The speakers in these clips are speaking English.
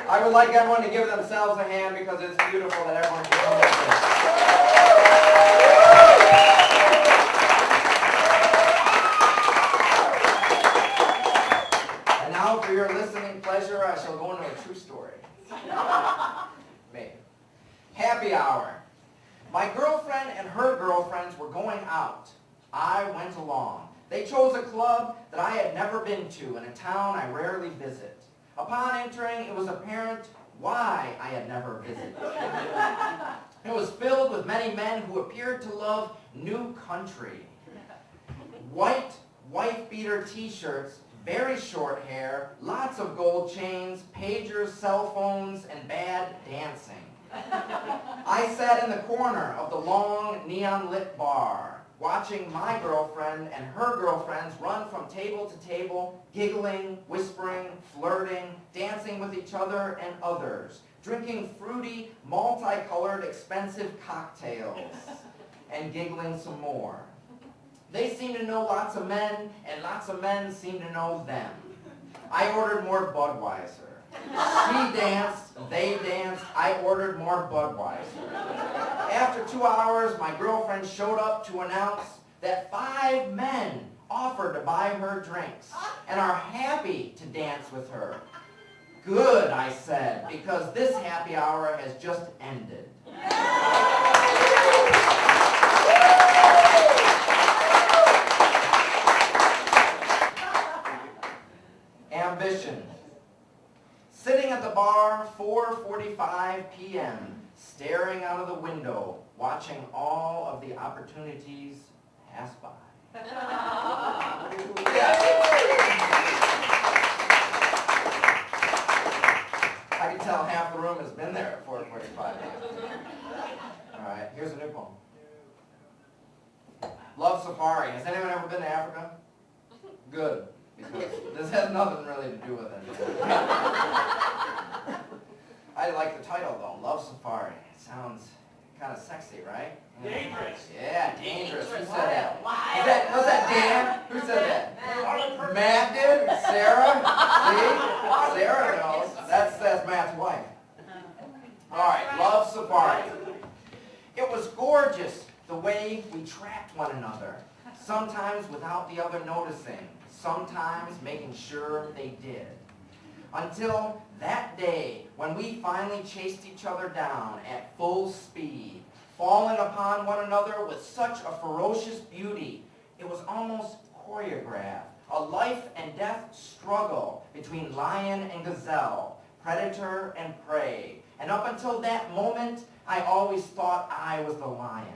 I would like everyone to give themselves a hand because it's beautiful that everyone can come with this. And now for your listening pleasure, I shall go into a true story. Maybe. Happy hour. My girlfriend and her girlfriends were going out. I went along. They chose a club that I had never been to in a town I rarely visit. Upon entering, it was apparent why I had never visited. It was filled with many men who appeared to love new country. White wife-beater t-shirts, very short hair, lots of gold chains, pagers, cell phones, and bad dancing. I sat in the corner of the long, neon-lit bar, watching my girlfriend and her girlfriends run from table to table, giggling, whispering, flirting, dancing with each other and others, drinking fruity, multicolored, expensive cocktails, and giggling some more. They seem to know lots of men, and lots of men seem to know them. I ordered more Budweiser. She danced, they danced, I ordered more Budweiser. After 2 hours, my girlfriend showed up to announce that 5 men offered to buy her drinks and are happy to dance with her. Good, I said, because this happy hour has just ended. Ambition. Sitting at the bar, 4:45 p.m., staring out of the window, watching all of the opportunities pass by. I can tell half the room has been there at 4:45 p.m. All right, here's a new poem. Love Safari. Has anyone ever been to Africa? Good. Because this has nothing really to do with it. I like the title though, Love Safari. It sounds kind of sexy, right? Dangerous. Yeah, dangerous. Who said that? Was that Dan? Who said that? Matt did? Sarah? See? Sarah knows. That's Matt's wife. Alright, Love Safari. It was gorgeous the way we tracked one another, sometimes without the other noticing, sometimes making sure they did. Until that day when we finally chased each other down at full speed, falling upon one another with such a ferocious beauty, it was almost choreographed, a life and death struggle between lion and gazelle, predator and prey. And up until that moment, I always thought I was the lion.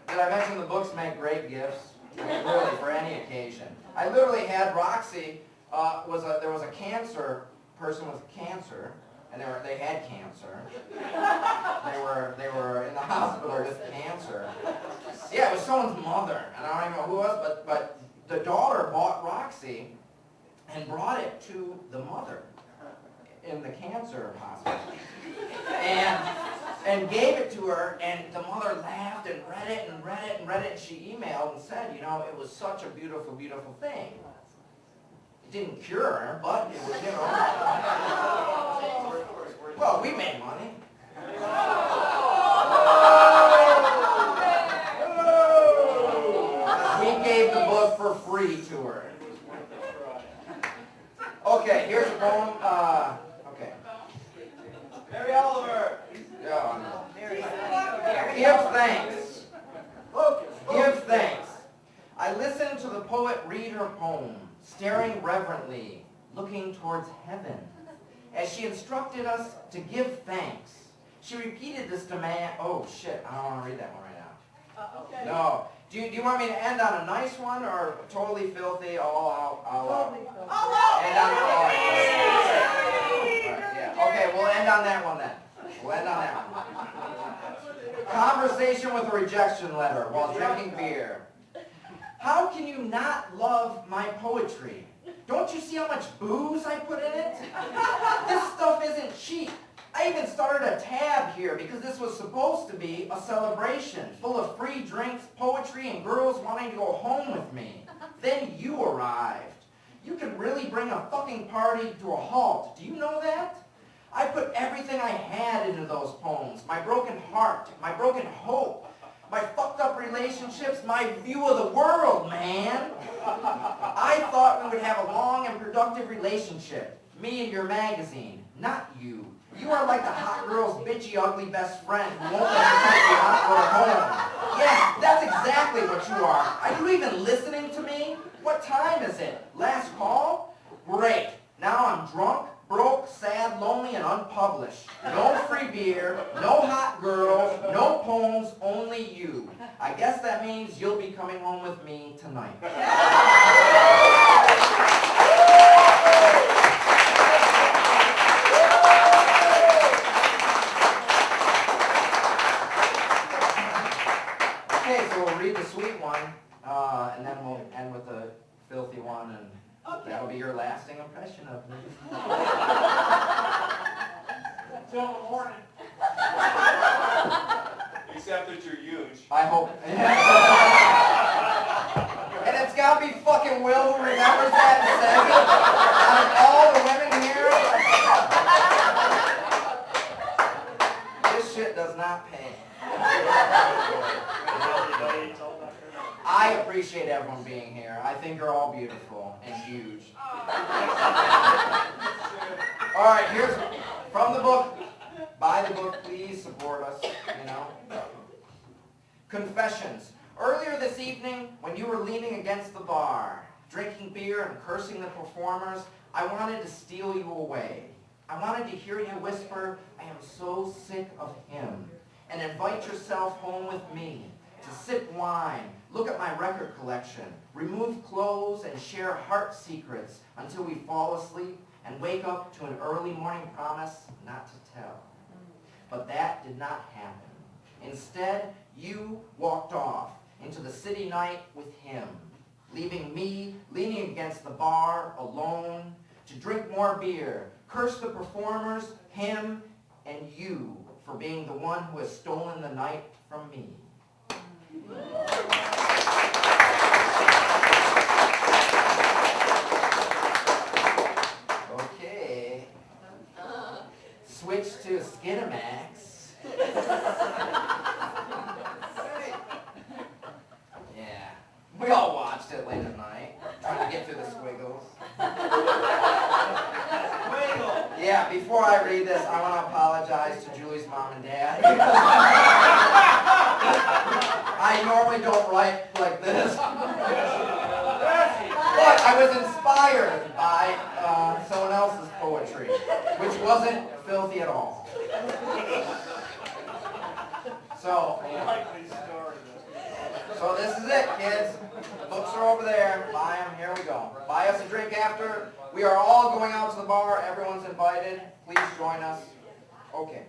Did I mention the books make great gifts? I mean, really, for any occasion. I literally had Roxy, there was a cancer person with cancer, and they had cancer. They were in the hospital with cancer. Yeah, it was someone's mother, and I don't even know who it was, but the daughter bought Roxy and brought it to the mother in the cancer hospital. And gave it to her, and the mother laughed and read it and read it and read it, and she emailed and said, you know, it was such a beautiful, beautiful thing. It didn't cure her, but it was, you know. Well, we made money. We gave the book for free to her. Okay, here's a poem. Okay. Mary Oliver. Yeah, give thanks. Give thanks. I listened to the poet read her poem, staring reverently, looking towards heaven. As she instructed us to give thanks, she repeated this demand. Oh shit, I don't want to read that one right now. Okay. No. Do you want me to end on a nice one or totally filthy, all out? End on all out. Yeah. Okay, we'll end on that one then. We'll end on that one. Conversation with a rejection letter while drinking beer. How can you not love my poetry? Don't you see how much booze I put in it? This stuff isn't cheap. I even started a tab here because this was supposed to be a celebration full of free drinks, poetry, and girls wanting to go home with me. Then you arrived. You can really bring a fucking party to a halt. Do you know that? I put everything I had into those poems. My broken heart, my broken hope, my fucked up relationships, my view of the world, man. I thought we would have a long and productive relationship. Me and your magazine, not you. You are like the hot girl's bitchy, ugly best friend who won't let her take the hot girl home. Yes, that's exactly what you are. Are you even listening to me? What time is it? Last call? Great. Now I'm drunk, broke, sad, lonely, and unpublished. No free beer, no hot girls, no poems, only you. I guess that means you'll be coming home with me tonight. Okay, so we'll read the sweet one, and then we'll end with the filthy one, and that'll be your lasting impression of me. Till the morning. Except that you're huge. I hope. And it's gotta be fucking Will who remembers that and says it. Out of all the women here, this shit does not pay. I appreciate everyone being here. I think you're all beautiful and huge. All right, here's from the book. Buy the book, please support us, you know. Confessions. Earlier this evening, when you were leaning against the bar, drinking beer and cursing the performers, I wanted to steal you away. I wanted to hear you whisper, "I am so sick of him," and invite yourself home with me to sip wine, look at my record collection, remove clothes, and share heart secrets until we fall asleep and wake up to an early morning promise not to tell. But that did not happen. Instead, you walked off into the city night with him, leaving me leaning against the bar alone to drink more beer, curse the performers, him, and you for being the one who has stolen the night from me. Okay. Switch to Skinamax. Yeah. We all watched it late at night, trying to get through the squiggles. Yeah, before I read this, I want to apologize to Julie's mom and dad. I normally don't write like this. But I was inspired by someone else's poetry, which wasn't filthy at all. So this is it, kids. The books are over there. Buy them. Here we go. Buy us a drink after. We are all going out to the bar. Everyone's invited. Please join us. Okay.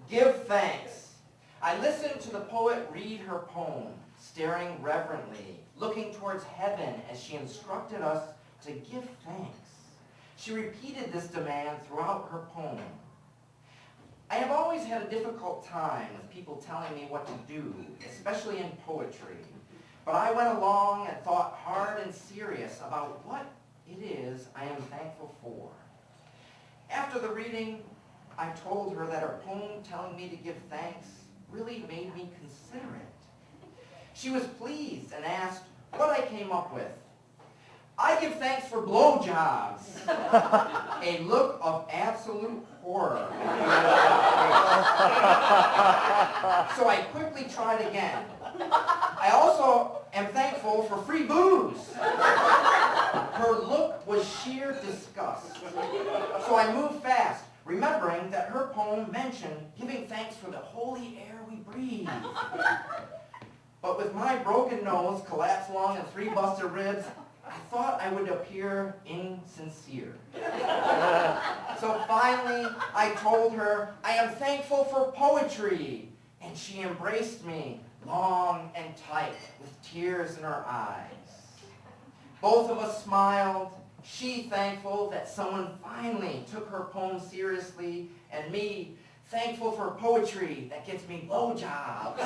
Give thanks. I listened to the poet read her poem, staring reverently, looking towards heaven as she instructed us to give thanks. She repeated this demand throughout her poem. I have always had a difficult time with people telling me what to do, especially in poetry. But I went along and thought hard and serious about what it is I am thankful for. After the reading, I told her that her poem telling me to give thanks really made me consider it. She was pleased and asked what I came up with. I give thanks for blowjobs. A look of absolute horror. So I quickly tried again. I also am thankful for free booze. Her look was sheer disgust. So I moved fast, remembering that her poem mentioned giving thanks for the holy air we breathe. But with my broken nose, collapsed lung, and 3 busted ribs, I thought I would appear insincere. So finally, I told her, I am thankful for poetry. And she embraced me, long and tight, with tears in her eyes. Both of us smiled, she thankful that someone finally took her poem seriously, and me thankful for poetry that gets me blowjobs.